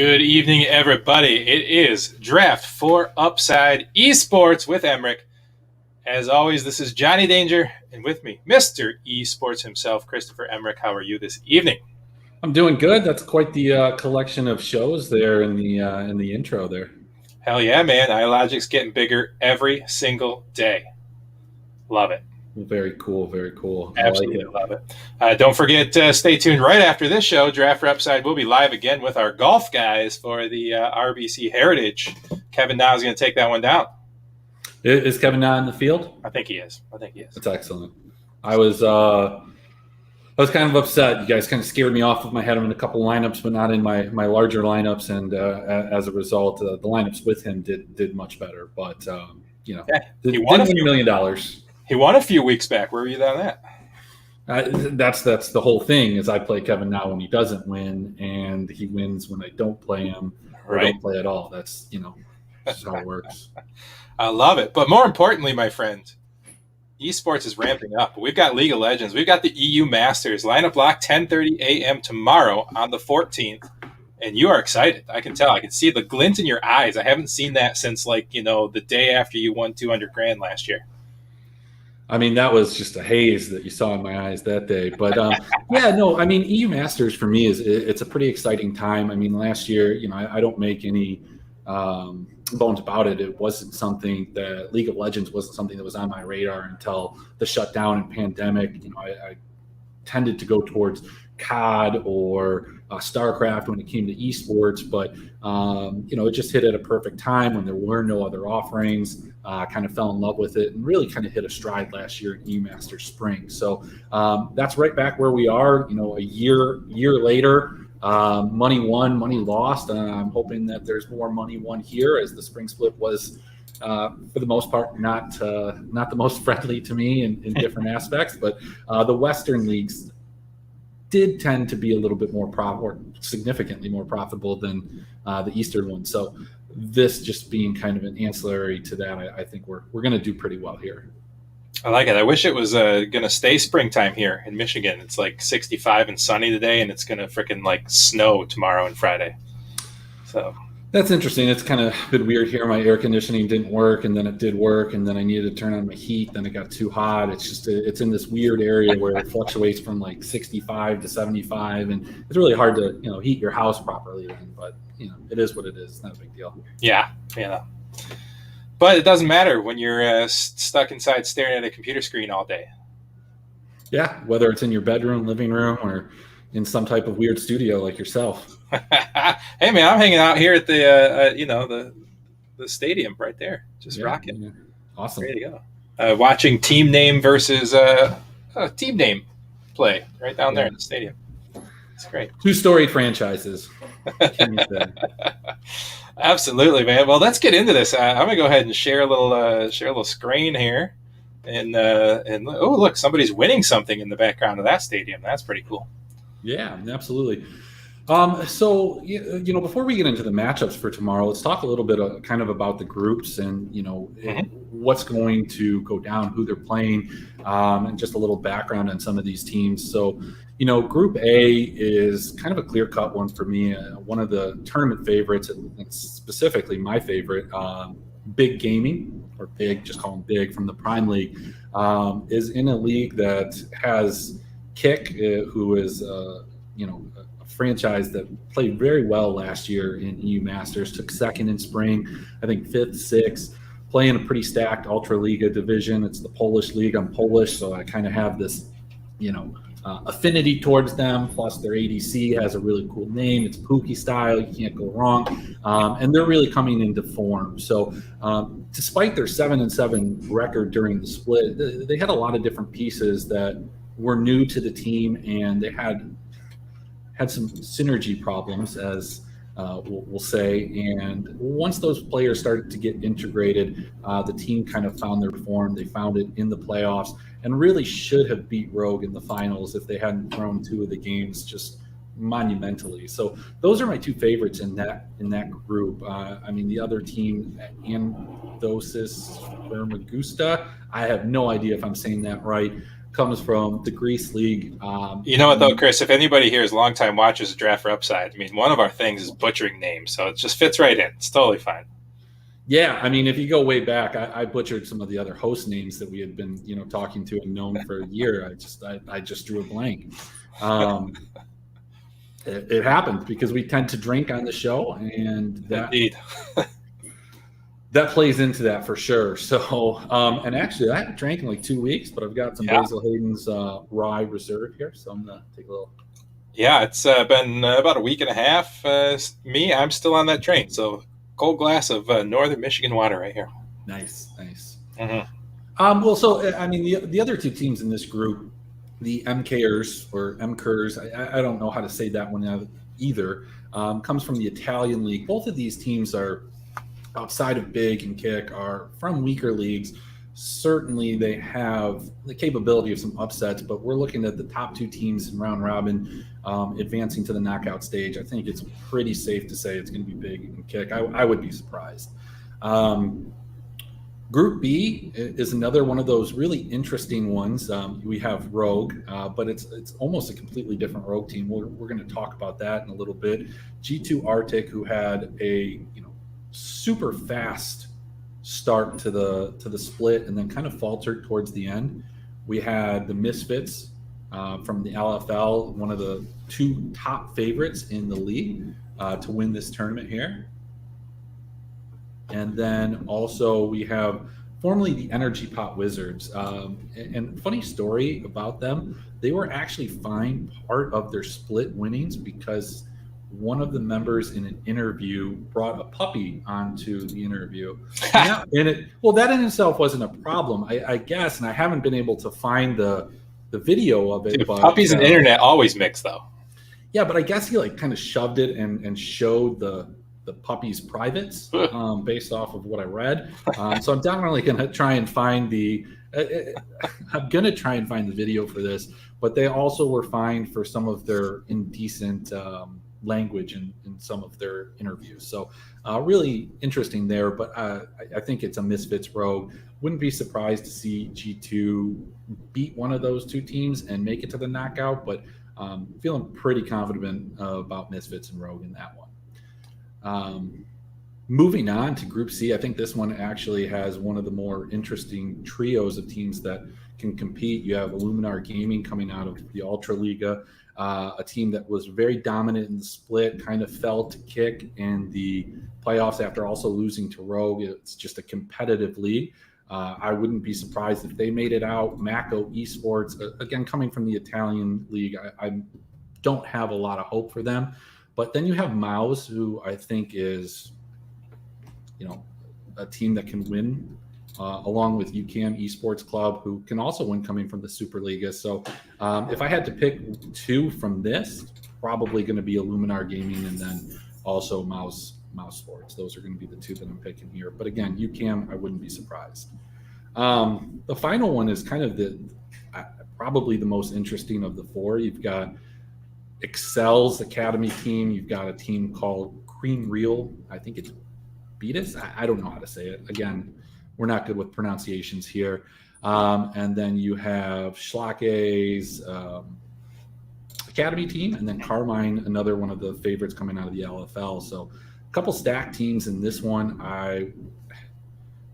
Good evening, everybody. It is Draft for Upside eSports with Emrick. As always, this is Jonny Danger, and with me, Mr. eSports himself, Christopher Emrick. How are you this evening? I'm doing good. That's quite the collection of shows there in the intro there. Hell yeah, man. iLogic's getting bigger every single day. Love it. Very cool, very cool. Absolutely love it. Don't forget, stay tuned right after this show. Draft for Upside will be live again with our golf guys for the RBC Heritage. Kevin Now is going to take that one down. Is Kevin Now in the field? I think he is. That's excellent. I was kind of upset. You guys kind of scared me off. I had him in a couple lineups, but not in my larger lineups. And as a result, the lineups with him did much better. But he won $1 million. He won a few weeks back. Where were you on that? That's the whole thing. Is I play Kevin Now when he doesn't win, and he wins when I don't play him or don't play at all. That's how it works. I love it. But more importantly, my friend, eSports is ramping up. We've got League of Legends. We've got the EU Masters. Lineup lock 10:30 a.m. tomorrow on the 14th. And you are excited. I can tell. I can see the glint in your eyes. I haven't seen that since the day after you won $200,000 last year. I mean, that was just a haze that you saw in my eyes that day. But EU Masters for me it's a pretty exciting time. I mean, last year, I don't make any bones about it. It wasn't something that League of Legends wasn't something that was on my radar until the shutdown and pandemic. I tended to go towards COD or StarCraft when it came to esports, but it just hit at a perfect time when there were no other offerings. Kind of fell in love with it and really kind of hit a stride last year in EU Masters Spring. So that's right back where we are. A year later. Money won, money lost. I'm hoping that there's more money won here, as the spring split was, for the most part, not the most friendly to me in different aspects. But the Western leagues did tend to be a little bit more significantly more profitable than the Eastern ones. So this just being kind of an ancillary to that, I think we're going to do pretty well here. I like it. I wish it was going to stay springtime here in Michigan. It's like 65 and sunny today, and it's going to freaking snow tomorrow and Friday. So that's interesting. It's kind of been weird here. My air conditioning didn't work, and then it did work, and then I needed to turn on my heat. Then it got too hot. It's just it's in this weird area where it fluctuates from 65 to 75, and it's really hard to heat your house properly then. But it is what it is. It's not a big deal. Yeah. But it doesn't matter when you're stuck inside staring at a computer screen all day. Yeah, whether it's in your bedroom, living room, or in some type of weird studio like yourself. Hey, man, I'm hanging out here at the stadium right there, just rocking. Yeah. Awesome. Ready to go. Watching Team Name versus Team Name play right down there in the stadium. It's great. 2 storied franchises. Absolutely, man. Well, let's get into this. I'm gonna go ahead and share a little screen here, and oh, look, somebody's winning something in the background of that stadium. That's pretty cool. Yeah, absolutely. So before we get into the matchups for tomorrow, let's talk a little bit kind of about the groups and what's going to go down, who they're playing, and just a little background on some of these teams. So. Group A is kind of a clear-cut one for me. One of the tournament favorites, and specifically my favorite, Big Gaming, or Big, just call them Big, from the Prime League, is in a league that has Kick, who is a franchise that played very well last year in EU Masters, took second in spring, I think 5th, 6th, playing a pretty stacked Ultraliga division. It's the Polish league. I'm Polish, so I kind of have this, affinity towards them. Plus, their ADC has a really cool name. It's Pookie style. You can't go wrong. And they're really coming into form. So, despite their 7-7 record during the split, they had a lot of different pieces that were new to the team, and they had some synergy problems, as we'll say. And once those players started to get integrated, the team kind of found their form. They found it in the playoffs, and really should have beat Rogue in the finals if they hadn't thrown 2 of the games just monumentally. So those are my 2 favorites in that group. The other team, Andosis Vermagusta, I have no idea if I'm saying that right. comes from the Greece League. You know what, though, Chris? If anybody here is longtime watchers of Draft for Upside, I mean, one of our things is butchering names, so it just fits right in. It's totally fine. Yeah, I mean, if you go way back, I butchered some of the other host names that we had been, talking to and known for a year. I just drew a blank. It happens because we tend to drink on the show, and Indeed. that plays into that for sure. So, and actually, I haven't drank in like 2 weeks, but I've got some Basil Hayden's rye reserve here, so I'm gonna take a little. Yeah, it's been about a week and a half. I'm still on that train, so cold glass of Northern Michigan water right here. Nice. Mm-hmm. Well, so I mean, the other two teams in this group, the MKers or MKers, I don't know how to say that one either, comes from the Italian league. Both of these teams are outside of Big and Kick, are from weaker leagues. Certainly, they have the capability of some upsets, but we're looking at the top two teams in round robin advancing to the knockout stage. I think it's pretty safe to say it's going to be Big and Kick. I would be surprised. Group B is another one of those really interesting ones. We have Rogue, but it's almost a completely different Rogue team. We're going to talk about that in a little bit. G2 Arctic, who had a super fast start to the split and then kind of faltered towards the end. We had the Misfits from the LFL, one of the two top favorites in the league to win this tournament here. And then also we have formerly the Energy Pot Wizards. And funny story about them, they were actually fined part of their split winnings because one of the members in an interview brought a puppy onto the interview. That in itself wasn't a problem, I guess, and I haven't been able to find the video of it. Dude, but puppies and internet always mix, though. Yeah, but I guess he kind of shoved it and showed the puppy's privates based off of what I read. So I'm definitely going to try and find the video for this, but they also were fined for some of their indecent language in some of their interviews. So really interesting there, but I think it's a Misfits Rogue. Wouldn't be surprised to see G2 beat one of those two teams and make it to the knockout, but feeling pretty confident about Misfits and Rogue in that one. Moving on to Group C, I think this one actually has one of the more interesting trios of teams that can compete. You have Illuminar Gaming coming out of the Ultra Liga, a team that was very dominant in the split, kind of fell to Kick in the playoffs after also losing to Rogue. It's just a competitive league. I wouldn't be surprised if they made it out. Mako eSports, again, coming from the Italian league, I don't have a lot of hope for them. But then you have Mouse, who I think is, a team that can win, along with UCAM Esports Club, who can also win coming from the Superliga. So if I had to pick two from this, probably going to be Illuminar Gaming and then also Mouse Sports. Those are going to be the two that I'm picking here. But again, UCAM, I wouldn't be surprised. The final one is kind of probably the most interesting of the four. You've got Excel's Academy team. You've got a team called Cream Real. I think it's Beatus. I don't know how to say it. Again, we're not good with pronunciations here. And then you have Schlake's Academy team, and then Carmine, another one of the favorites coming out of the LFL. So a couple stacked teams in this one.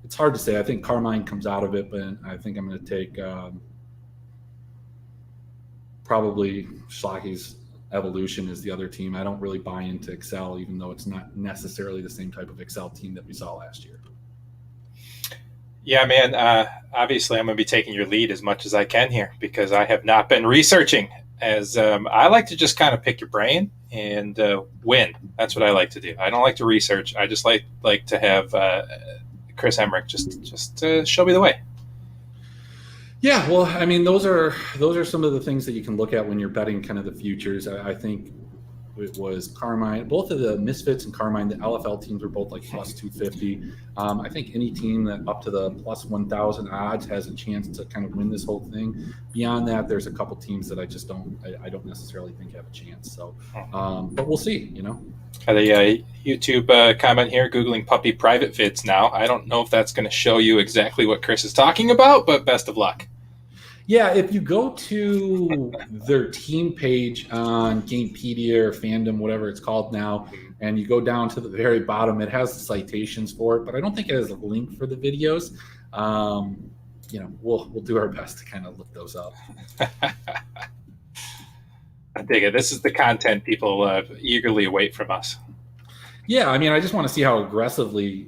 It's hard to say. I think Carmine comes out of it, but I think I'm going to take probably Schlake's Evolution is the other team. I don't really buy into Excel, even though it's not necessarily the same type of Excel team that we saw last year. Yeah, man. Obviously, I'm going to be taking your lead as much as I can here because I have not been researching. As I like to just kind of pick your brain and win. That's what I like to do. I don't like to research. I just like to have Chris Emrick just show me the way. Yeah, well, I mean, those are some of the things that you can look at when you're betting kind of the futures. I think it was Carmine. Both of the Misfits and Carmine, the LFL teams were both like plus 250. I think any team that up to the plus 1,000 odds has a chance to kind of win this whole thing. Beyond that, there's a couple teams that I just don't necessarily think have a chance. So, but we'll see. Got a YouTube comment here, Googling puppy private vids now. I don't know if that's going to show you exactly what Chris is talking about, but best of luck. Yeah, if you go to their team page on Gamepedia or Fandom, whatever it's called now, and you go down to the very bottom, it has the citations for it, but I don't think it has a link for the videos. We'll do our best to kind of look those up. I dig it. This is the content people eagerly await from us. Yeah, I mean, I just want to see how aggressively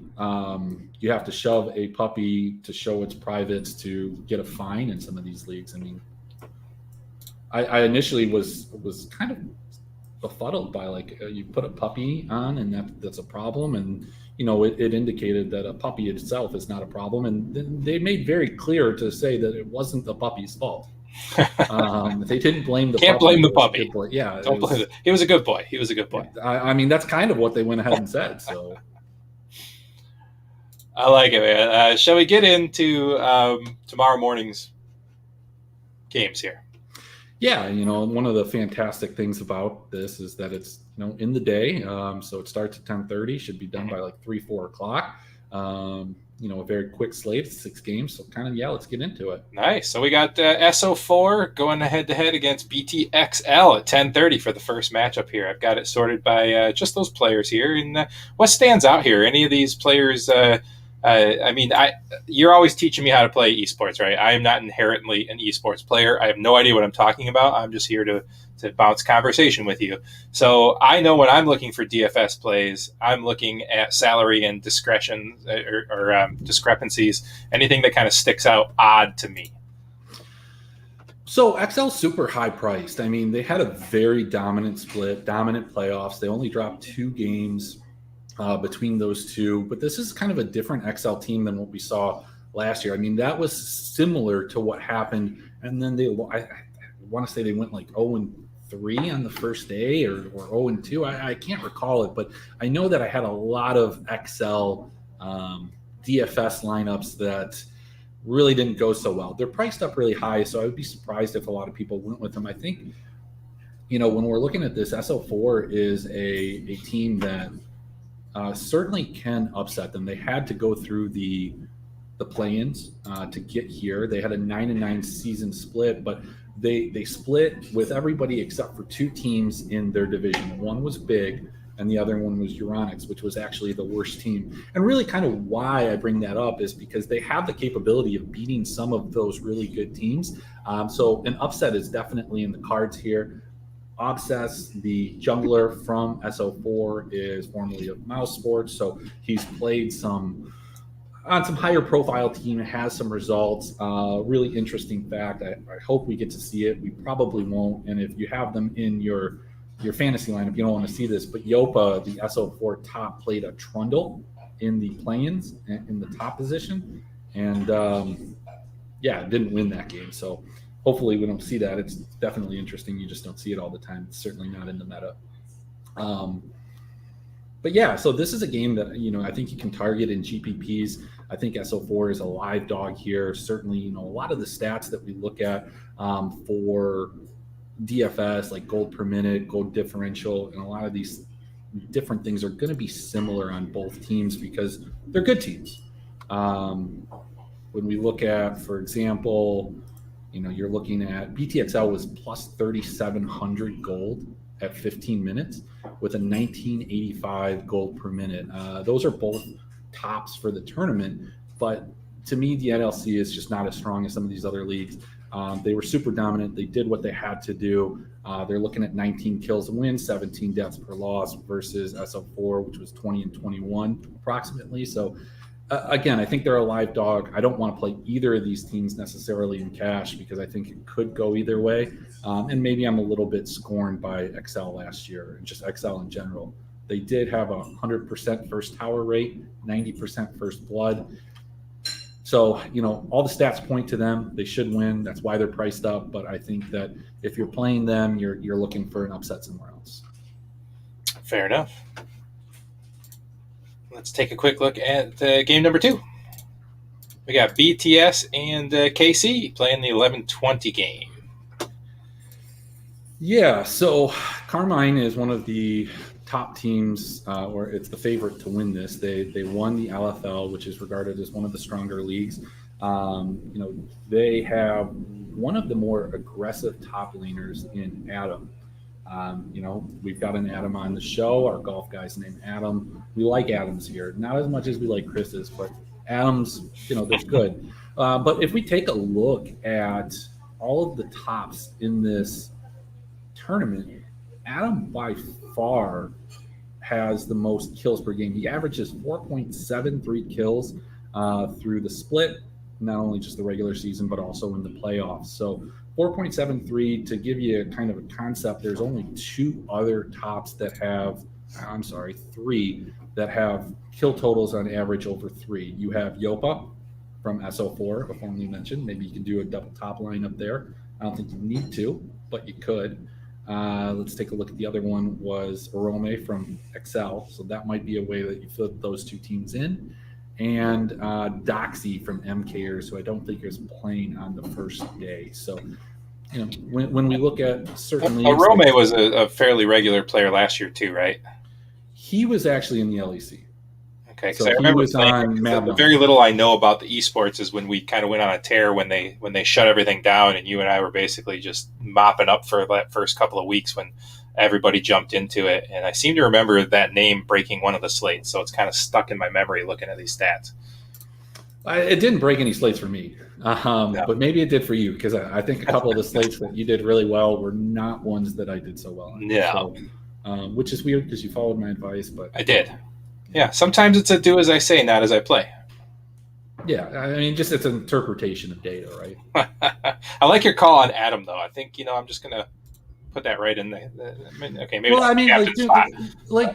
you have to shove a puppy to show its privates to get a fine in some of these leagues. I mean, I initially was kind of befuddled by you put a puppy on and that's a problem, and it indicated that a puppy itself is not a problem, and they made very clear to say that it wasn't the puppy's fault. They didn't blame the Can't puppy. blame the puppy. Yeah, don't blame it. He was a good boy. He was a good boy. I mean, that's kind of what they went ahead and said. So I like it, man. Shall we get into tomorrow morning's games here? Yeah, one of the fantastic things about this is that it's in the day, so it starts at 10:30, should be done by 3-4 o'clock. A very quick slate, 6 games. So let's get into it. Nice. So we got SO4 going head-to-head against BTXL at 10:30 for the first matchup here. I've got it sorted by just those players here. And what stands out here? Any of these players? You're always teaching me how to play esports, right? I am not inherently an esports player. I have no idea what I'm talking about. I'm just here to bounce conversation with you. So I know when I'm looking for DFS plays, I'm looking at salary and discretion or discrepancies, anything that kind of sticks out odd to me. So XL's super high priced. I mean, they had a very dominant split, dominant playoffs. They only dropped 2 games between those two, but this is kind of a different XL team than what we saw last year. I mean, that was similar to what happened, and then I want to say they went 0-3 on the first day or 0-2. I can't recall it, but I know that I had a lot of XL DFS lineups that really didn't go so well. They're priced up really high, so I would be surprised if a lot of people went with them. I think, when we're looking at this, SO4 is a team that certainly can upset them. They had to go through the play-ins to get here. They had a 9-9 season split, but they split with everybody except for 2 teams in their division. One was big, and the other one was Euronics, which was actually the worst team. And really kind of why I bring that up is because they have the capability of beating some of those really good teams. So an upset is definitely in the cards here. Obsess, the jungler from SO4, is formerly of Mouse Sports, so he's played on some higher profile team, has some results. Really interesting fact. I hope we get to see it. We probably won't, and if you have them in your fantasy lineup, you don't want to see this, but Yopa, the SO4 top, played a Trundle in the play-ins in the top position, and didn't win that game. So hopefully we don't see that. It's definitely interesting. You just don't see it all the time. It's certainly not in the meta. So this is a game that, I think you can target in GPPs. I think SO4 is a live dog here. Certainly, a lot of the stats that we look at for DFS, like gold per minute, gold differential, and a lot of these different things are going to be similar on both teams because they're good teams. When we look at, for example, you're looking at BTXL was plus 3,700 gold at 15 minutes with a 1985 gold per minute. Those are both tops for the tournament, but to me, the NLC is just not as strong as some of these other leagues. They were super dominant. They did what they had to do. They're looking at 19 kills a win, 17 deaths per loss versus SO4, which was 20 and 21 approximately. So again, I think they're a live dog. I don't want to play either of these teams necessarily in cash because I think it could go either way. And maybe I'm a little bit scorned by XL last year and just XL in general. They did have a 100% first tower rate, 90% first blood. So, all the stats point to them. They should win. That's why they're priced up. But I think that if you're playing them, you're looking for an upset somewhere else. Fair enough. Let's take a quick look at game number 2. We got BTS and KC playing the 11-20 game. Yeah, so Carmine is one of the top teams, or it's the favorite to win this. They won the LFL, which is regarded as one of the stronger leagues. They have one of the more aggressive top laners in Adam. We've got an Adam on the show. Our golf guy's named Adam. We like Adams here, not as much as we like Chris's, but Adams, they're good. But if we take a look at all of the tops in this tournament, Adam by far has the most kills per game. He averages 4.73 kills through the split, not only just the regular season, but also in the playoffs. So 4.73, to give you kind of a concept, there's only three that have kill totals on average over 3. You have Yopa from SO4, formerly mentioned. Maybe you can do a double top line up there. I don't think you need to, but you could. Let's take a look at the other one was Arome from Excel. So that might be a way that you fit those two teams in. And Doxy from MKers, who I don't think is playing on the first day. So, when we look at certain leagues, Arome was a fairly regular player last year too, right? He was actually in the LEC. Okay, because I remember the very little I know about the esports is when we kind of went on a tear when they shut everything down, and you and I were basically just mopping up for that first couple of weeks when everybody jumped into it. And I seem to remember that name breaking one of the slates, so it's kind of stuck in my memory looking at these stats. It didn't break any slates for me, no. But maybe it did for you, because I think a couple of the slates that you did really well were not ones that I did so well on. Yeah. So, which is weird because you followed my advice, but I did. Yeah, sometimes it's a do as I say, not as I play. Yeah, I mean, just it's an interpretation of data, right? I like your call on Adam, though. I think, I'm just going to put that right in there. Okay, maybe. Well, I mean,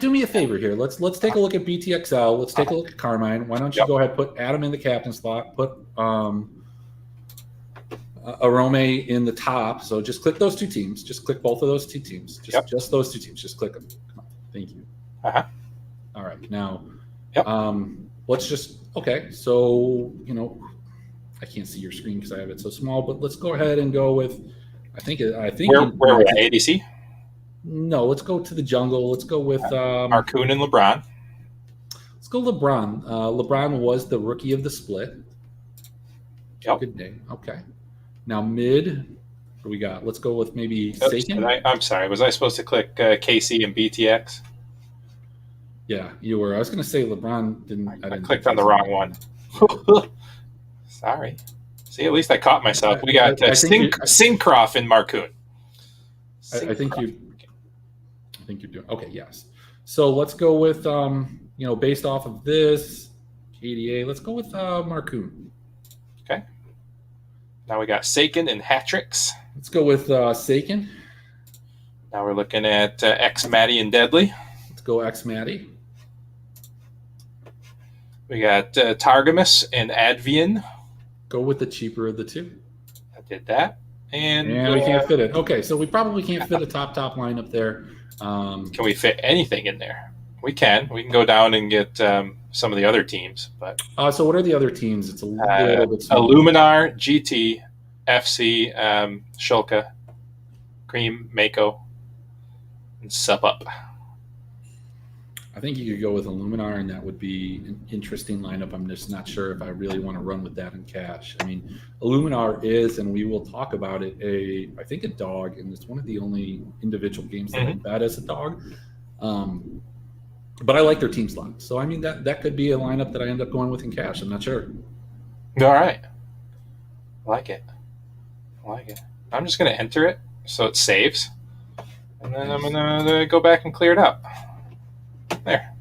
do me a favor here. Let's take a look at BTXL. Let's take a look at Carmine. Why don't you go ahead, put Adam in the captain slot, put Arome in the top. So just click those two teams. Just click both of those two teams. Just those two teams. Just click them. Come on. Thank you. Uh-huh. All right, now, let's just so I can't see your screen because I have it so small. But let's go ahead and go with. I think where are we at? ADC? No, let's go to the jungle. Let's go with Marcoon and LeBron. Let's go LeBron. LeBron was the rookie of the split. Yep. Good name. Okay. Now mid, what do we got? Let's go with maybe Saken. I'm sorry. Was I supposed to click KC and BTX? Yeah, you were. I was going to say LeBron didn't. I clicked on the wrong one. Sorry. See, at least I caught myself. We got Syncroft and Marcoon. I think you're doing okay. Yes. So let's go with based off of this ADA. Let's go with Marcoon. Okay. Now we got Saken and Hatrix. Let's go with Saken. Now we're looking at X Matty and Deadly. Let's go X Matty. We got Targamas and Advian. Go with the cheaper of the two. I did that. And we can't fit it. Okay, so we probably can't fit a top line up there. Can we fit anything in there? We can. We can go down and get some of the other teams. But so what are the other teams? It's a little bit smaller. Illuminar, GT, FC, Shulka, Cream, Mako, and Sup Up. I think you could go with Illuminar, and that would be an interesting lineup. I'm just not sure if I really want to run with that in cash. I mean, Illuminar is, and we will talk about it, I think a dog, and it's one of the only individual games that I bet as a dog. But I like their team slot. So, I mean, that could be a lineup that I end up going with in cash. I'm not sure. All right. I like it. I'm just going to enter it so it saves. And then I'm going to go back and clear it up. There.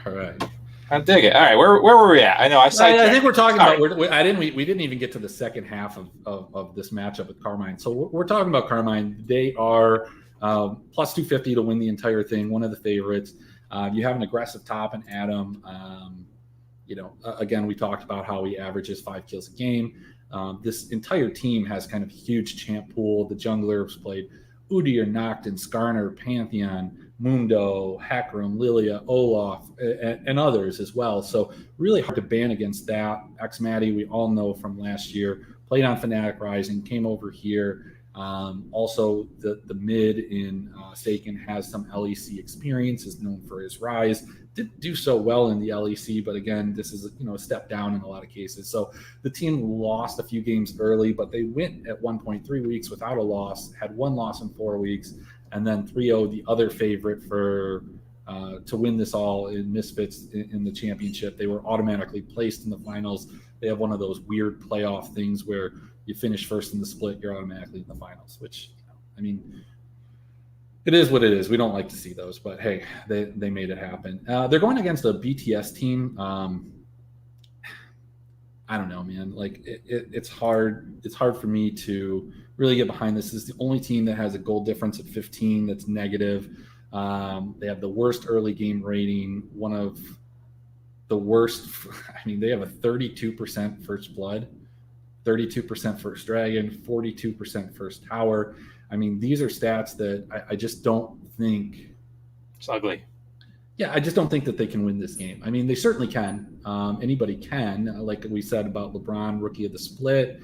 All right. I dig it. All right, where were we at? I know I think we're talking about. We didn't even get to the second half of this matchup with Carmine. So we're talking about Carmine. They are plus 250 to win the entire thing. One of the favorites. You have an aggressive top in Adam. Again, we talked about how he averages 5 kills a game. This entire team has kind of a huge champ pool. The junglers played Udyr, Noctin, Skarner, Pantheon, Mundo, Hackram, Lilia, Olaf, and others as well. So really hard to ban against that. X Matty, we all know from last year, played on Fnatic Rising, came over here. Also, the mid in Sakin has some LEC experience, is known for his rise. Didn't do so well in the LEC, but again, this is a step down in a lot of cases. So the team lost a few games early, but they went at 1.3 weeks without a loss, had one loss in 4 weeks, and then 3-0, the other favorite for to win this all in Misfits in the championship. They were automatically placed in the finals. They have one of those weird playoff things where you finish first in the split, you're automatically in the finals, which, I mean, it is what it is. We don't like to see those, but hey, they made it happen. They're going against a BTS team. I don't know, man. Like it's hard. It's hard for me to really get behind this. This is the only team that has a goal difference of 15 that's negative. They have the worst early game rating, one of the worst. I mean, they have a 32% first blood, 32% first dragon, 42% first tower. I mean, these are stats that I just don't think. It's ugly. Yeah, I just don't think that they can win this game. I mean, they certainly can. Anybody can. Like we said about LeBron, rookie of the split.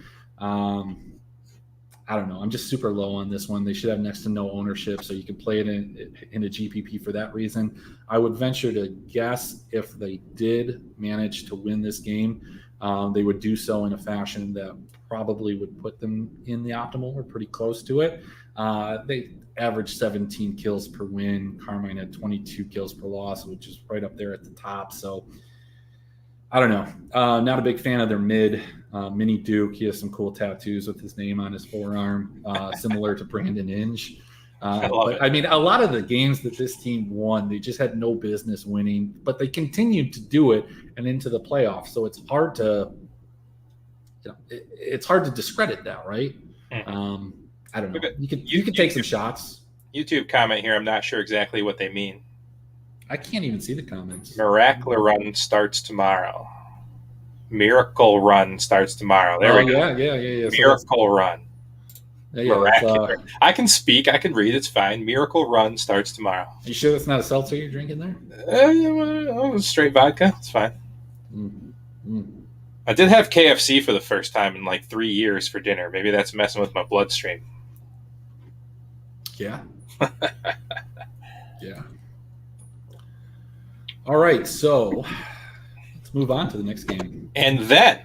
I don't know. I'm just super low on this one. They should have next to no ownership, so you can play it in a GPP for that reason. I would venture to guess if they did manage to win this game, they would do so in a fashion that probably would put them in the optimal or pretty close to it. They averaged 17 kills per win. Carmine had 22 kills per loss, which is right up there at the top. So I don't know. Not a big fan of their mid. Mini Duke, he has some cool tattoos with his name on his forearm, similar to Brandon Inge. I mean, a lot of the games that this team won, they just had no business winning, but they continued to do it and into the playoffs. So it's hard to, it's hard to discredit that, right? Mm-hmm. I don't know. You could take some shots. YouTube comment here. I'm not sure exactly what they mean. I can't even see the comments. Miracle Run starts tomorrow. Miracle Run starts tomorrow. There we go. Yeah. Miracle Run. Yeah, I can speak. I can read. It's fine. Miracle Run starts tomorrow. You sure that's not a seltzer you're drinking there? Straight vodka. It's fine. Mm-hmm. I did have KFC for the first time in like 3 years for dinner. Maybe that's messing with my bloodstream. Yeah. Yeah. All right, so let's move on to the next game. And then,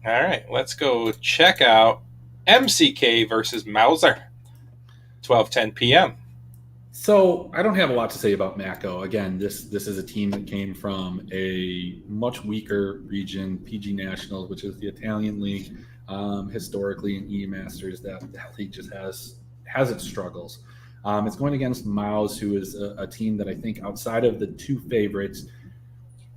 all right, let's go check out MCK versus Mauser, 12:10 p.m. So I don't have a lot to say about Mako. Again, this is a team that came from a much weaker region, PG Nationals, which is the Italian league. Historically in EU Masters, that league just has its struggles. It's going against Maus, who is a team that I think outside of the two favorites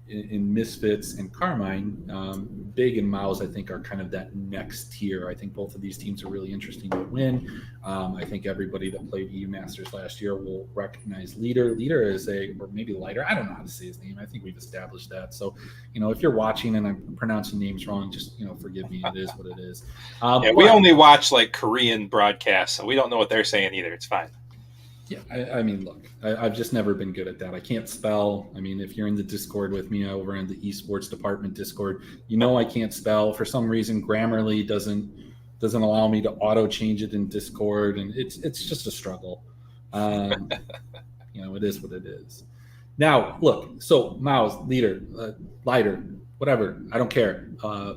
in Misfits and Carmine, Big and Maus, I think, are kind of that next tier. I think both of these teams are really interesting to win. I think everybody that played EU Masters last year will recognize Leader. Leader is or maybe Lighter. I don't know how to say his name. I think we've established that. So, if you're watching and I'm pronouncing names wrong, just, forgive me. It is what it is. We only watch like Korean broadcasts, so we don't know what they're saying either. It's fine. Yeah, I mean, look, I've just never been good at that. I can't spell. I mean, if you're in the Discord with me over in the eSports department Discord, I can't spell. For some reason, Grammarly doesn't allow me to auto change it in Discord, and it's just a struggle. It is what it is. Now, look, so Maus, Leader, Lighter, whatever, I don't care.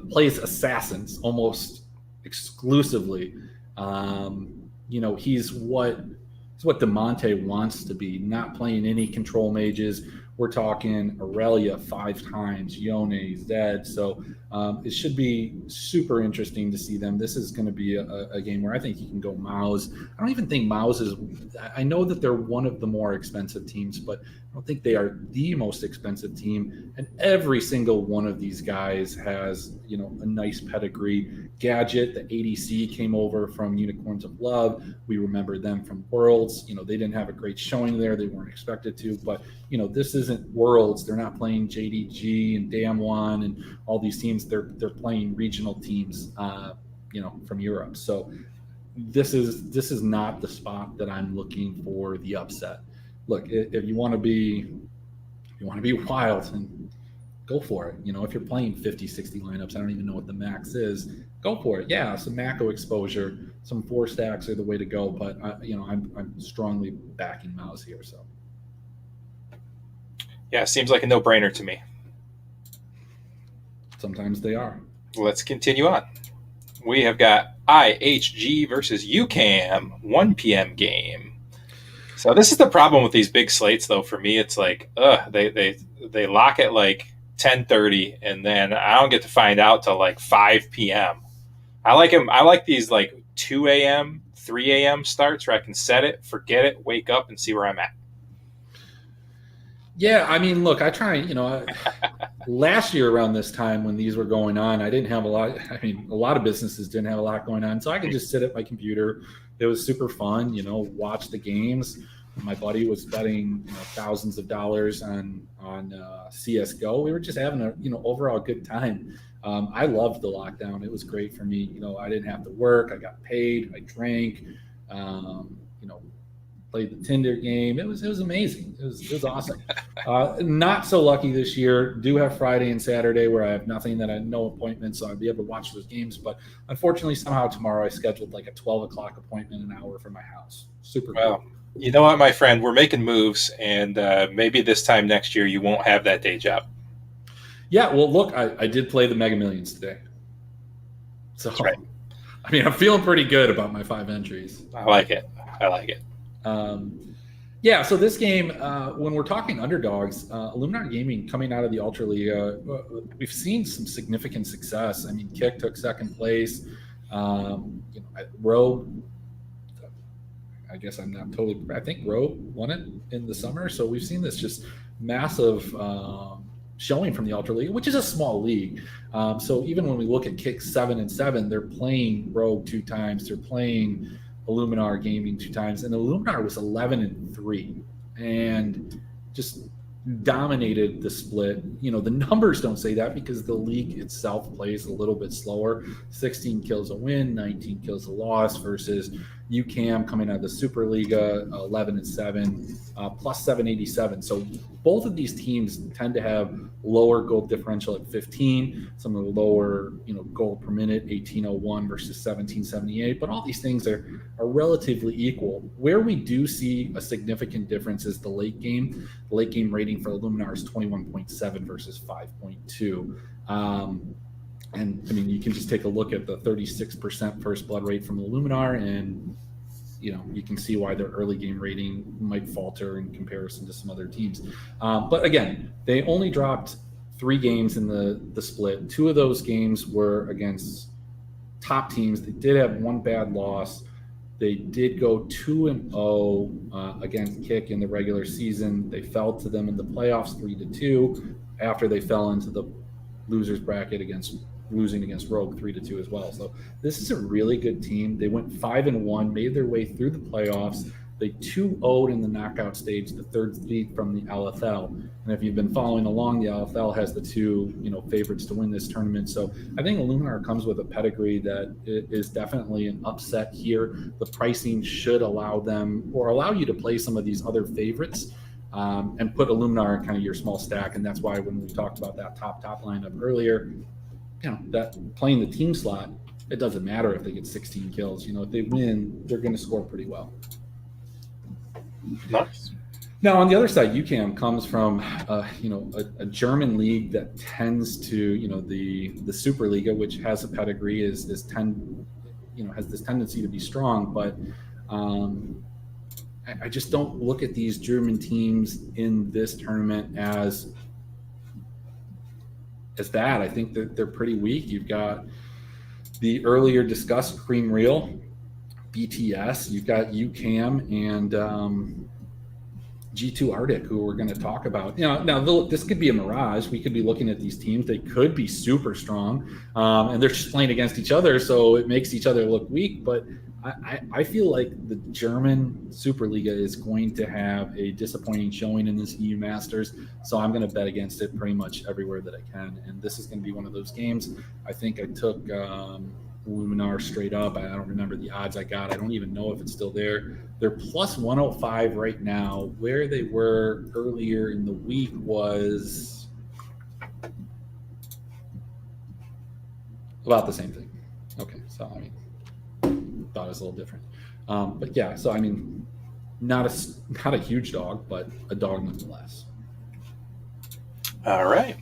Plays assassins almost exclusively. He's what DeMonte wants to be, not playing any control mages. We're talking Aurelia 5 times, Yone, Zed. So it should be super interesting to see them. This is going to be a game where I think you can go Maus. I don't even think Maus is – I know that they're one of the more expensive teams, but I don't think they are the most expensive team. And every single one of these guys has, a nice pedigree. Gadget, the ADC, came over from Unicorns of Love. We remember them from Worlds. They didn't have a great showing there. They weren't expected to. But, this isn't Worlds. They're not playing JDG and Damwon and all these teams. They're playing regional teams, from Europe. So this is not the spot that I'm looking for the upset. Look, if you want to be wild and go for it. If you're playing 50, 60 lineups, I don't even know what the max is. Go for it. Yeah, some Mako exposure, some 4 stacks are the way to go. But I'm strongly backing Mouse here. So Yeah, seems like a no-brainer to me. sometimes they are. Let's continue on. We have got IHG versus UCAM, 1 p.m. game. So this is the problem with these big slates, though. For me, it's like, they lock at like 10:30, and then I don't get to find out till like 5 p.m. I like these like 2 a.m., 3 a.m. starts where I can set it, forget it, wake up, and see where I'm at. Yeah, I mean, look, I try, last year around this time when these were going on, I didn't have a lot. I mean, a lot of businesses didn't have a lot going on. So I could just sit at my computer. It was super fun, watch the games. My buddy was betting thousands of dollars on CSGO. We were just having a overall good time. I loved the lockdown. It was great for me. I didn't have to work. I got paid. I drank. Played the Tinder game. It was amazing. It was awesome. Not so lucky this year. Do have Friday and Saturday where I have nothing, that I no appointments, so I'd be able to watch those games. But unfortunately, somehow tomorrow I scheduled like a 12 o'clock appointment, an hour from my house. Super Well, cool. you know what, my friend? We're making moves, and maybe this time next year you won't have that day job. Yeah, well, look, I did play the Mega Millions today. So, That's right. I mean, I'm feeling pretty good about my 5 entries. I like it. Yeah, so this game, when we're talking underdogs, Illuminar Gaming coming out of the Ultra Liga, we've seen some significant success. I mean, Kick took second place. Rogue, I guess I'm not totally. I think Rogue won it in the summer. So we've seen this just massive showing from the Ultra League, which is a small league. So even when we look at Kick 7-7, they're playing Rogue 2 times. They're playing Illuminar Gaming 2 times, and Illuminar was 11-3, and just dominated the split. The numbers don't say that because the league itself plays a little bit slower. 16 kills a win, 19 kills a loss, versus UCAM coming out of the Superliga, 11-7, plus 787. So both of these teams tend to have lower goal differential at 15, some of the lower, goal per minute, 1801 versus 1778. But all these things are relatively equal. Where we do see a significant difference is the late game. The late game rating for Illuminar is 21.7 versus 5.2. And I mean, you can just take a look at the 36% first blood rate from Illuminar, and you can see why their early game rating might falter in comparison to some other teams. But again, they only dropped 3 games in the split. 2 of those games were against top teams. They did have 1 bad loss. They did go 2-0 against Kick in the regular season. They fell to them in the playoffs 3-2 after they fell into the losers bracket losing against Rogue 3-2 as well. So this is a really good team. They went 5-1, made their way through the playoffs. They 2-0'd in the knockout stage, the 3rd seed from the LFL. And if you've been following along, the LFL has the 2, favorites to win this tournament. So I think Illuminar comes with a pedigree that is definitely an upset here. The pricing should allow them, or allow you to play some of these other favorites, and put Illuminar in kind of your small stack. And that's why when we talked about that top lineup earlier, that playing the team slot, it doesn't matter if they get 16 kills. If they win, they're going to score pretty well. Nice. Now, on the other side, UCAM comes from, a German league that tends to, the Superliga, which has a pedigree, has this tendency to be strong. But I just don't look at these German teams in this tournament as bad. I think that they're pretty weak. You've got the earlier discussed Cream Real, BTS. You've got UCAM and G2 Arctic, who we're going to talk about. Now this could be a mirage. We could be looking at these teams. They could be super strong, and they're just playing against each other, so it makes each other look weak. But I feel like the German Superliga is going to have a disappointing showing in this EU Masters, so I'm going to bet against it pretty much everywhere that I can. And this is going to be one of those games. I think I took Illuminar straight up. I don't remember the odds I got. I don't even know if it's still there. They're plus 105 right now. Where they were earlier in the week was About the same thing. Okay, so I mean, thought it was a little different. But yeah, so I mean, not a huge dog, but a dog nonetheless. All right.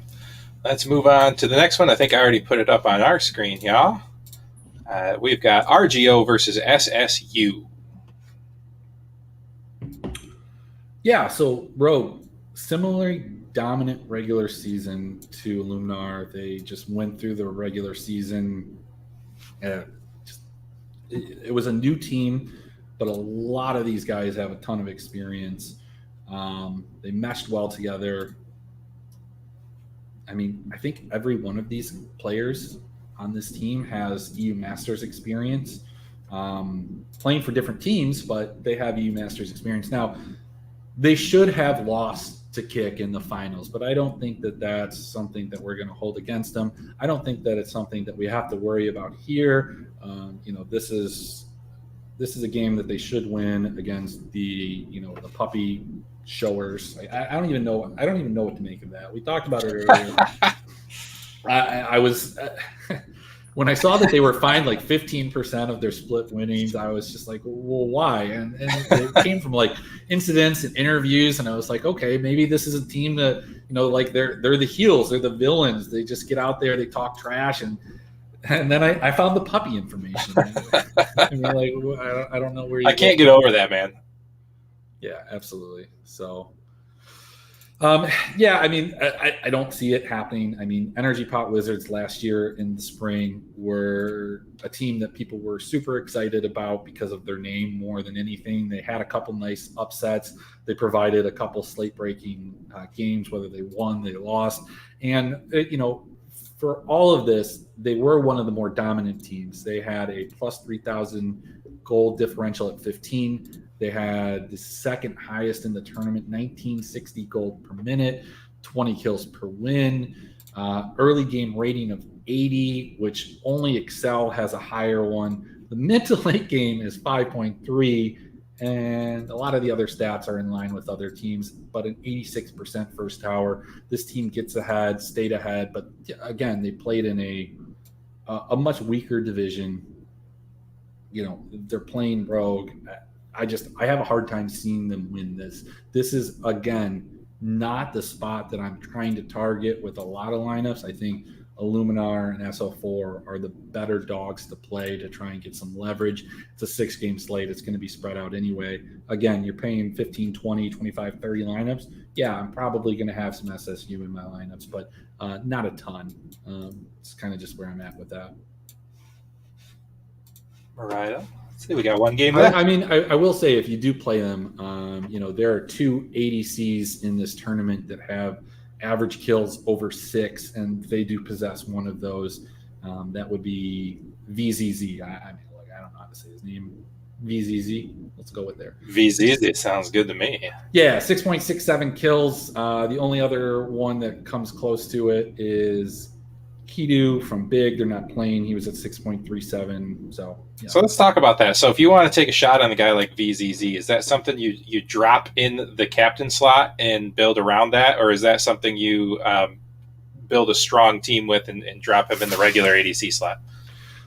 Let's move on to the next one. I think I already put it up on our screen, y'all. We've got Rgo versus SSU. Yeah, so Rogue, similarly dominant regular season to Luminar. They just went through the regular season. It was a new team, but a lot of these guys have a ton of experience. They meshed well together. I mean, I think every one of these players on this team has EU Masters experience, playing for different teams, but they have EU Masters experience. Now, they should have lost to Kick in the finals, but I don't think that that's something that we're going to hold against them. I don't think that it's something that we have to worry about here. This is a game that they should win against the puppy showers. I don't even know what to make of that. We talked about it earlier. I was when I saw that they were fined like 15% of their split winnings, I was just like, well, why? And it came from like incidents and interviews, and I was like, okay, maybe this is a team that like they're the heels, they're the villains. They just get out there, they talk trash, and then I found the puppy information. I mean, like, I don't know where you. I can't get over that, man. Yeah, absolutely. So, I mean, I don't see it happening. I mean, Energy Pot Wizards last year in the spring were a team that people were super excited about because of their name more than anything. They had a couple nice upsets. They provided a couple slate-breaking games, whether they won, they lost. And, for all of this, they were one of the more dominant teams. They had a plus 3,000 goal differential at 15. They had the second highest in the tournament, 1960 gold per minute, 20 kills per win, early game rating of 80, which only Excel has a higher one. The mid to late game is 5.3, and a lot of the other stats are in line with other teams, but an 86% first tower. This team gets ahead, stayed ahead, but again, they played in a much weaker division. They're playing Rogue. I have a hard time seeing them win this. This is, again, not the spot that I'm trying to target with a lot of lineups. I think Illuminar and SO4 are the better dogs to play to try and get some leverage. It's a 6-game slate. It's going to be spread out anyway. Again, you're paying 15, 20, 25, 30 lineups. Yeah, I'm probably going to have some SSU in my lineups, but not a ton. It's kind of just where I'm at with that. Mariah. See, we got one game left. I mean, I will say if you do play them, there are 2 ADCs in this tournament that have average kills over 6, and they do possess one of those. That would be VZZ. I don't know how to say his name. VZZ. Let's go with there. VZZ sounds good to me. Yeah, 6.67 kills. The only other one that comes close to it is Kidu from Big. They're not playing. He was at 6.37. So let's talk about that. So if you want to take a shot on a guy like VZZ, is that something you drop in the captain slot and build around that, or is that something you build a strong team with and drop him in the regular ADC slot?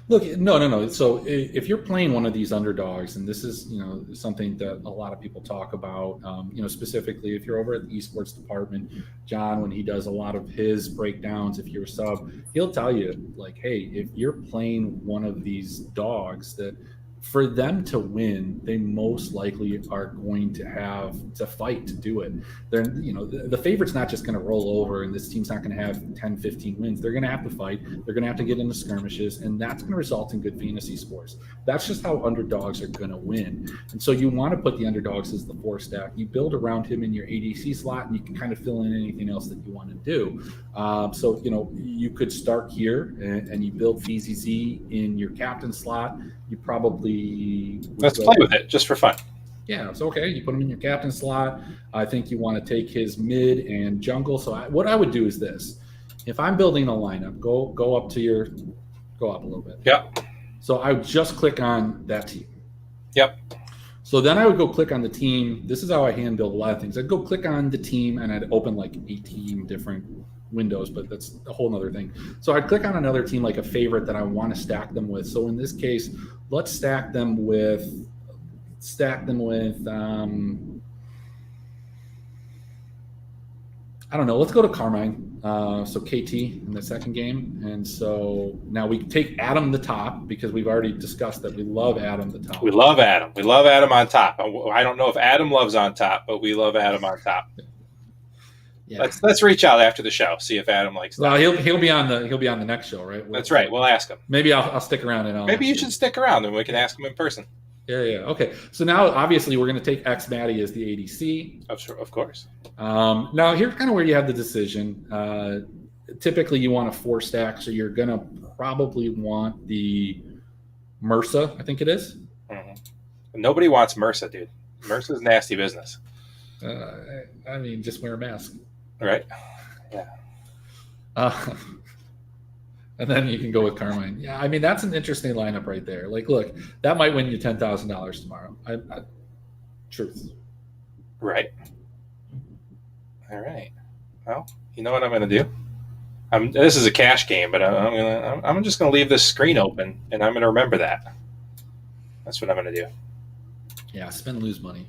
Look, no. So if you're playing one of these underdogs, and this is something that a lot of people talk about, specifically if you're over at the eSports department, John, when he does a lot of his breakdowns, if you're a sub, he'll tell you like, hey, if you're playing one of these dogs, that for them to win, they most likely are going to have to fight to do it. They're, the favorite's not just going to roll over and this team's not going to have 10, 15 wins. They're going to have to fight. They're going to have to get into skirmishes, and that's going to result in good fantasy scores. That's just how underdogs are going to win. And so you want to put the underdogs as the 4 stack. You build around him in your ADC slot, and you can kind of fill in anything else that you want to do. So you could start here and you build VZZ in your captain slot. You probably let's play with it just for fun. Yeah, it's okay. You put him in your captain slot. I think you want to take his mid and jungle. So what I would do is this: if I'm building a lineup, go up a little bit. Yep. So I would just click on that team. Yep. So then I would go click on the team. This is how I hand build a lot of things. I'd go click on the team and I'd open like 18 different windows, but that's a whole nother thing. So I'd click on another team, like a favorite that I want to stack them with. So in this case, let's stack them with I don't know. Let's go to Carmine. So KT in the second game. And so now we take Adam the top because we've already discussed that we love Adam the top. We love Adam. We love Adam on top. I don't know if Adam loves on top, but we love Adam on top. Yeah. Let's reach out after the show, see if Adam likes that. Well, he'll be on the next show, right? That's right. We'll ask him. Maybe I'll stick around and maybe you should stick around and we can ask him in person. Yeah. Okay. So now, obviously, we're going to take X Maddie as the ADC. Of course. Now, here's kind of where you have the decision. Typically, you want a 4-stack, so you're going to probably want the MRSA, I think it is. Mm-hmm. Nobody wants MRSA, dude. MRSA's nasty business. I mean, just wear a mask. Right. Yeah. And then you can go with Carmine. Yeah, I mean, that's an interesting lineup right there. Like, look, that might win you $10,000 tomorrow. Truth. Right. All right. Well, you know what I'm going to do? This is a cash game, but I'm just going to leave this screen open, and I'm going to remember that. That's what I'm going to do. Yeah, spend, lose money.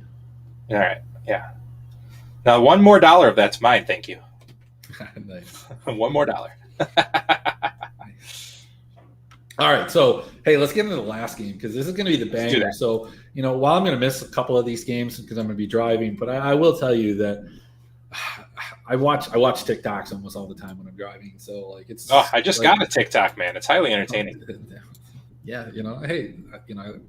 All right. Yeah. Now, $1 more of that's mine. Thank you. Nice. $1 more. All right, so hey, let's get into the last game because this is going to be the banger. So, while I'm going to miss a couple of these games because I'm going to be driving, but I will tell you that I watch TikToks almost all the time when I'm driving. So, like, it's I just got a TikTok, man. It's highly entertaining. Yeah, hey, you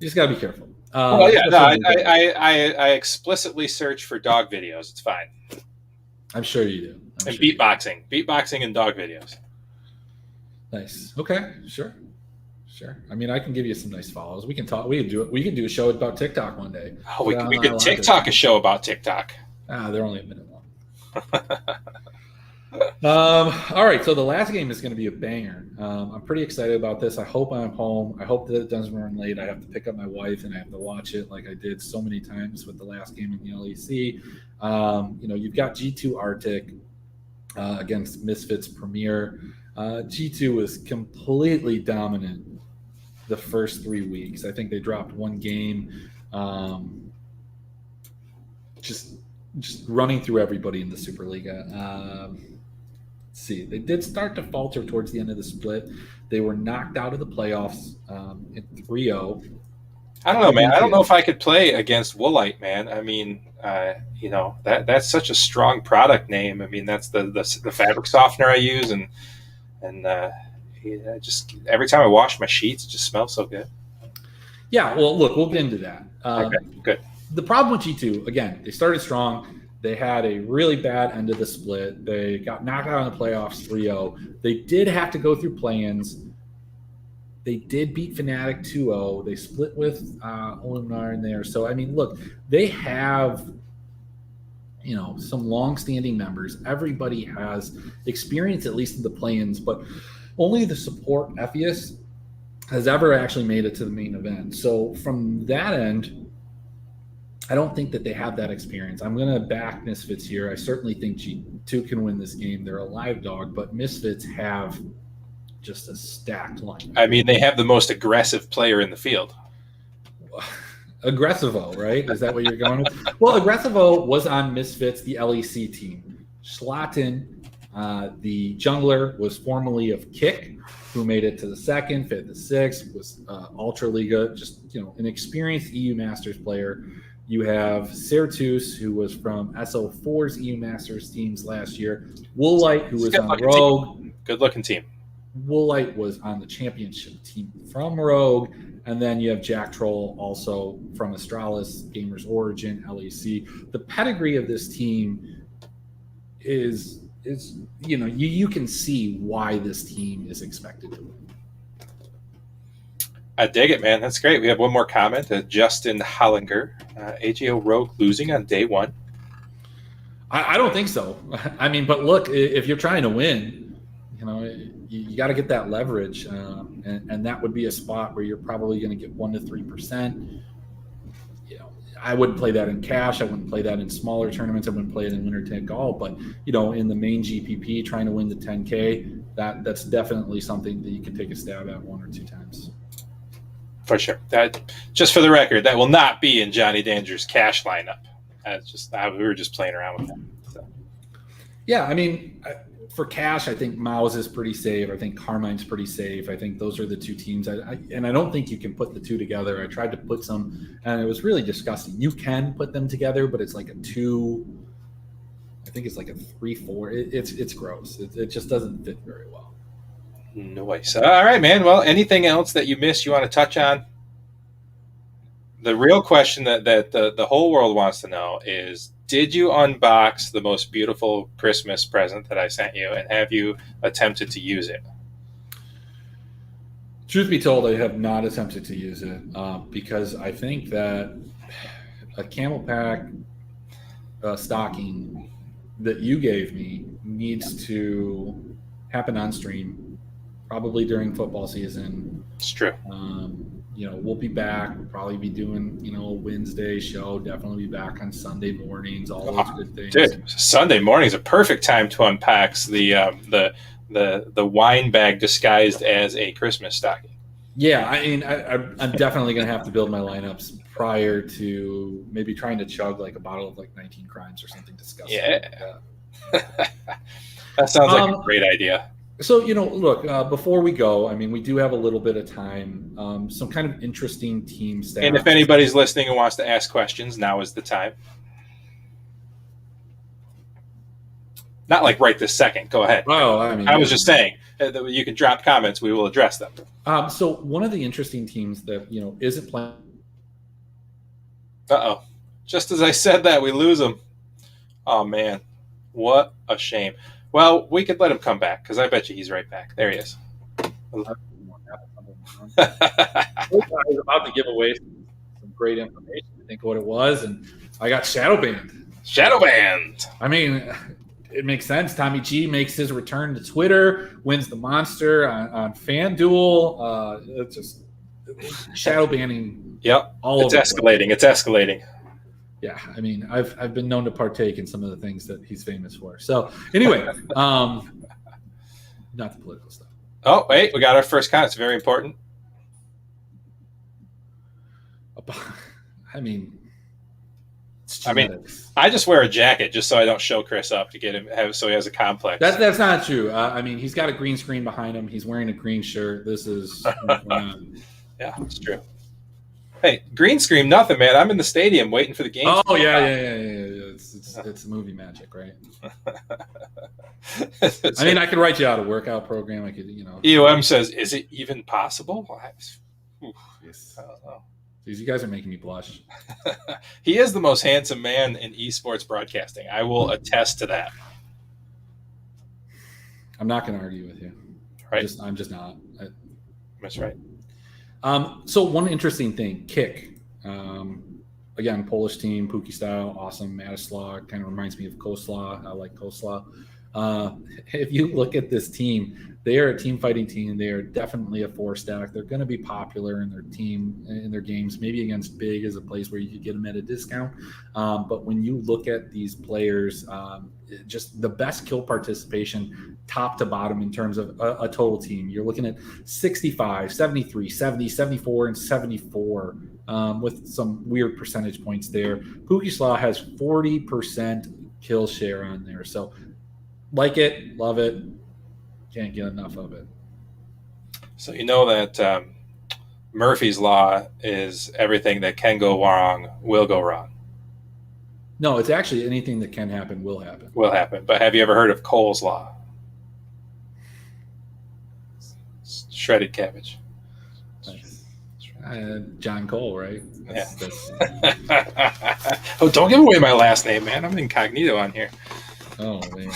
just got to be careful. I explicitly search for dog videos. It's fine. I'm sure you do. And beatboxing and dog videos. Nice. Okay. Sure. I mean, I can give you some nice follows. We can talk. We can do it. We can do a show about TikTok one day. Oh, we could TikTok a show about TikTok. They're only a minute long. All right. So the last game is going to be a banger. I'm pretty excited about this. I hope I'm home. I hope that it doesn't run late. I have to pick up my wife and I have to watch it like I did so many times with the last game in the LEC. You've got G2 Arctic against Misfits Premier. G2 was completely dominant the first 3 weeks. I think they dropped one game, just running through everybody in the Superliga. Let's see, they did start to falter towards the end of the split. They were knocked out of the playoffs in 3-0. I don't know, man. I don't know if I could play against Woolite, man. I mean, that's such a strong product name. I mean, that's the fabric softener I use, and just every time I wash my sheets, it just smells so good. Yeah, well, look, we'll get into that. Okay, good. The problem with G2, again, they started strong. They had a really bad end of the split. They got knocked out in the playoffs 3-0. They did have to go through play-ins. They did beat Fnatic 2-0. They split with Olimnar in there. So, I mean, look, they have some long-standing members. Everybody has experience, at least in the play-ins, but only the support Epheus has ever actually made it to the main event. So from that end, I don't think that they have that experience. I'm going to back Misfits here. I certainly think G2 can win this game. They're a live dog, but Misfits have just a stacked line. I mean, they have the most aggressive player in the field. Aggressivo, right? Is that what you're going with? Well, Aggressivo was on Misfits, the LEC team. Schlatten, the jungler, was formerly of Kick, who made it to the second, fifth, the sixth, was Ultra Liga, just an experienced EU Masters player. You have Certus, who was from SO4's EU Masters teams last year. Woolite, who was on Rogue. Good-looking team. Woolite was on the championship team from Rogue. And then you have Jack Troll, also from Astralis, Gamers Origin, LEC. The pedigree of this team is you can see why this team is expected to win. I dig it, man. That's great. We have one more comment. Justin Hollinger. AGO Rogue losing on day one. I don't think so. I mean, but look, if you're trying to win, you got to get that leverage, and that would be a spot where you're probably going to get 1 to 3%. I wouldn't play that in cash. I wouldn't play that in smaller tournaments. I wouldn't play it in winner take all. But in the main GPP, trying to win the 10K, that's definitely something that you can take a stab at 1 or 2 times. For sure. That, just for the record, that will not be in Jonny Danger's cash lineup. We were just playing around with that. So. Yeah, I mean, for cash, I think Maus is pretty safe. I think Carmine's pretty safe. I think those are the 2 teams. And I don't think you can put the 2 together. I tried to put some, and it was really disgusting. You can put them together, but it's like a 2. I think it's like a 3-4. It's gross. It just doesn't fit very well. Nice. All right, man. Well, anything else that you missed you want to touch on? The real question that the whole world wants to know is, did you unbox the most beautiful Christmas present that I sent you, and have you attempted to use it? Truth be told, I have not attempted to use it because I think that a camel pack stocking that you gave me needs to happen on stream, probably during football season. It's true. We'll be back. We'll probably be doing, a Wednesday show. Definitely be back on Sunday mornings. All those good things. Dude, Sunday morning is a perfect time to unpack the wine bag disguised as a Christmas stocking. Yeah, I mean, I'm definitely going to have to build my lineups prior to maybe trying to chug like a bottle of like 19 Crimes or something disgusting. Yeah. That sounds like a great idea. So, look, before we go, I mean, we do have a little bit of time, some kind of interesting team stats. And if anybody's listening and wants to ask questions, now is the time. Not like right this second. Go ahead. Oh, I mean, I was just saying that you can drop comments. We will address them. So one of the interesting teams that, isn't playing. Uh-oh. Just as I said that, we lose him. Oh, man. What a shame. Well, we could let him come back because I bet you he's right back. There he is. I was about to give away some great information. I think what it was, and I got shadow banned. Shadow banned. I mean, it makes sense. Tommy G makes his return to Twitter, wins the Monster on FanDuel. It's just shadow banning. Yep. It's escalating. It's escalating. Yeah, I mean, I've been known to partake in some of the things that he's famous for. So anyway, not the political stuff. Oh, wait, we got our first comment. It's very important. I mean, I just wear a jacket just so I don't show Chris up to get him so he has a complex. That's not true. I mean, he's got a green screen behind him. He's wearing a green shirt. This is yeah, it's true. Hey, green screen, nothing, man. I'm in the stadium waiting for the game. Oh yeah. It's movie magic, right? I mean, I could write you out a workout program. I could, EOM says, "Is it even possible?" Yes. I don't know. You guys are making me blush. He is the most handsome man in esports broadcasting. I will attest to that. I'm not going to argue with you. Right. I'm just not. That's right. So one interesting thing, Kick. Again, Polish team, Pookie style, awesome. Matislaw kind of reminds me of Koslaw. I like Koslaw. If you look at this team, they are a team fighting team. They are definitely a 4-stack. They're going to be popular in their team, in their games, maybe against Big as a place where you could get them at a discount. But when you look at these players, just the best kill participation top to bottom in terms of a total team, you're looking at 65, 73, 70, 74, and 74 with some weird percentage points there. Pookie Slaw has 40% kill share on there. So like it, love it, can't get enough of it. So you know that Murphy's Law is everything that can go wrong will go wrong. No, it's actually anything that can happen will happen. Will happen. But have you ever heard of Cole's Law? Shredded cabbage. Nice. John Cole, right? That's... Oh, don't give away my last name, man. I'm incognito on here. Oh, man.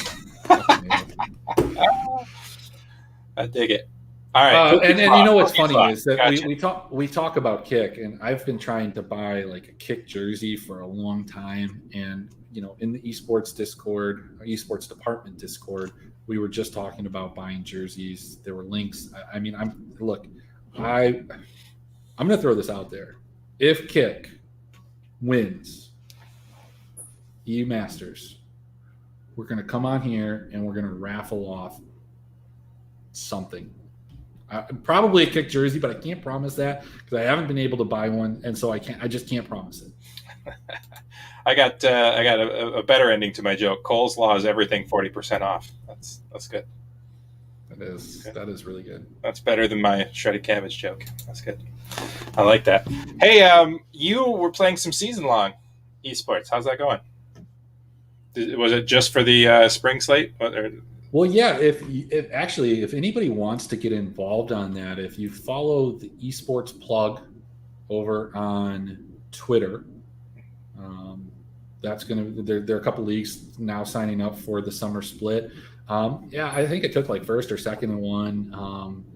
I dig it. All right, and you know what's funny is that we talk about Kick, and I've been trying to buy like a Kick jersey for a long time, and in the esports Discord, esports department Discord, we were just talking about buying jerseys. There were links. I'm going to throw this out there. If Kick wins EU Masters, we're going to come on here and we're going to raffle off something. Probably a kick jersey, but I can't promise that because I haven't been able to buy one, and so I just can't promise it. I got a better ending to my joke. Cole's Law is everything 40% off. That's good. That is really good. That's better than my shredded cabbage joke. That's good. I like that. Hey, you were playing some season long esports. How's that going? Was it just for the spring slate? Well, yeah. If anybody wants to get involved on that, if you follow the eSports plug over on Twitter, that's going to. There are a couple leagues now signing up for the summer split. I think it took like first or second in one.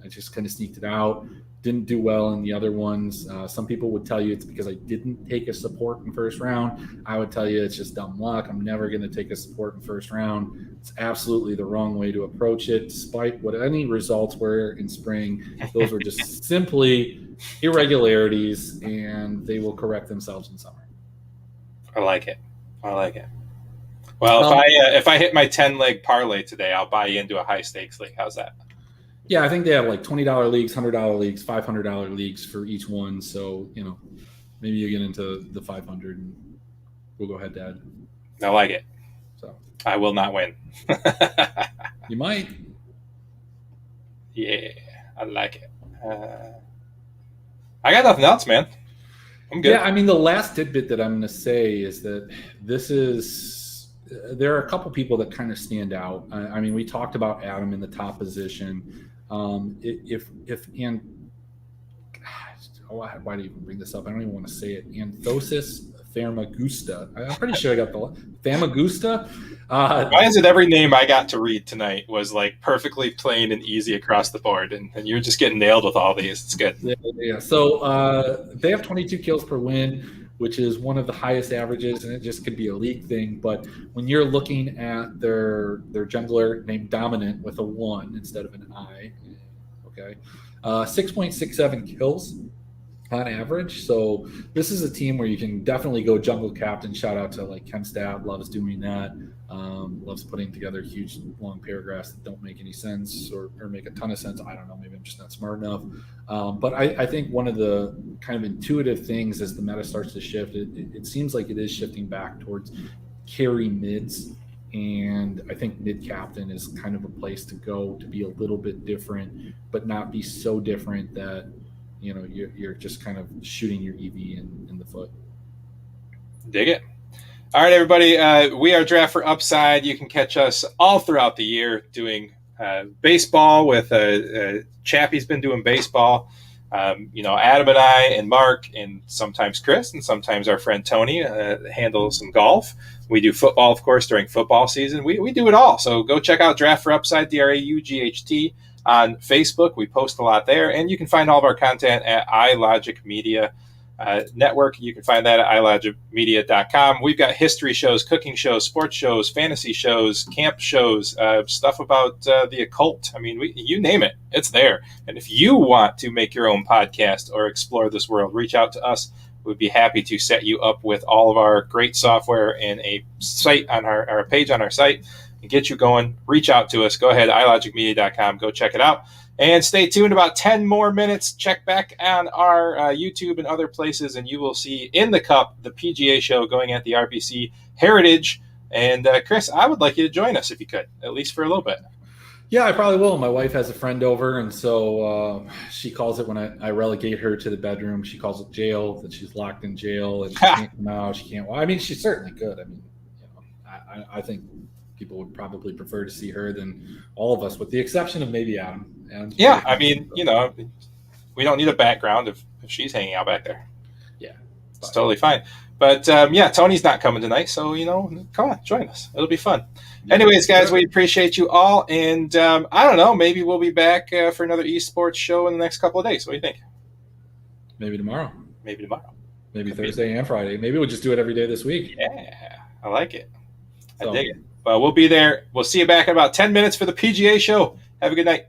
I just kind of sneaked it out. Didn't do well in the other ones. Some people would tell you it's because I didn't take a support in first round. I would tell you it's just dumb luck. I'm never going to take a support in first round. It's absolutely the wrong way to approach it. Despite what any results were in spring, those were just simply irregularities, and they will correct themselves in summer. I like it. Well, if I hit my 10-leg parlay today, I'll buy you into a high stakes league. How's that? Yeah, I think they have like $20 leagues, $100 leagues, $500 leagues for each one. So, maybe you get into the 500 and we'll go head to head. I like it. So I will not win. You might. Yeah, I like it. I got nothing else, man. I'm good. Yeah, I mean, the last tidbit that I'm going to say is that there are a couple people that kind of stand out. I mean, we talked about Adam in the top position. Why do you even bring this up? I don't even want to say it. Anthosis Famagusta. I'm pretty sure I got the Famagusta. Why is it every name I got to read tonight was like perfectly plain and easy across the board, and you're just getting nailed with all these. It's good. Yeah. So they have 22 kills per win, which is one of the highest averages, and it just could be a league thing. But when you're looking at their jungler named Dominant with a 1 instead of an I, okay, 6.67 kills on average. So this is a team where you can definitely go jungle captain. Shout out to like Ken Stab, loves doing that. Loves putting together huge long paragraphs that don't make any sense or make a ton of sense. I don't know, maybe I'm just not smart enough. But I think one of the kind of intuitive things as the meta starts to shift, it seems like it is shifting back towards carry mids. And I think mid captain is kind of a place to go to be a little bit different, but not be so different that you're just kind of shooting your EV in the foot. Dig it. All right, everybody. We are Draft for Upside. You can catch us all throughout the year doing baseball with Chappie's been doing baseball. Adam and I and Mark and sometimes Chris and sometimes our friend Tony handle some golf. We do football, of course, during football season. We do it all. So go check out Draft for Upside, DRAUGHT. On Facebook. We post a lot there, and you can find all of our content at iLogic Media Network. You can find that at ilogicmedia.com. We've got history shows, cooking shows, sports shows, fantasy shows, camp shows, stuff about the occult. I mean, you name it, it's there. And if you want to make your own podcast or explore this world, reach out to us. We'd be happy to set you up with all of our great software and a site on our page on our site. Get you going, reach out to us. Go ahead, ilogicmedia.com. Go check it out. And stay tuned about 10 more minutes. Check back on our YouTube and other places, and you will see in the cup the PGA show going at the RBC Heritage. And Chris, I would like you to join us if you could, at least for a little bit. Yeah, I probably will. My wife has a friend over, and so she calls it when I relegate her to the bedroom. She calls it jail, that she's locked in jail, and she can't come out. She can't. Well, I mean, she certainly could. I mean, I think people would probably prefer to see her than all of us, with the exception of maybe Adam. Yeah, I mean, we don't need a background if she's hanging out back there. Yeah. It's totally fine. But, Tony's not coming tonight, so, come on, join us. It'll be fun. Yeah. Anyways, guys, we appreciate you all, and I don't know, maybe we'll be back for another esports show in the next couple of days. What do you think? Maybe tomorrow. Maybe Thursday and Friday. Maybe we'll just do it every day this week. Yeah, I like it. I dig it. Well, we'll be there. We'll see you back in about 10 minutes for the PGA show. Have a good night.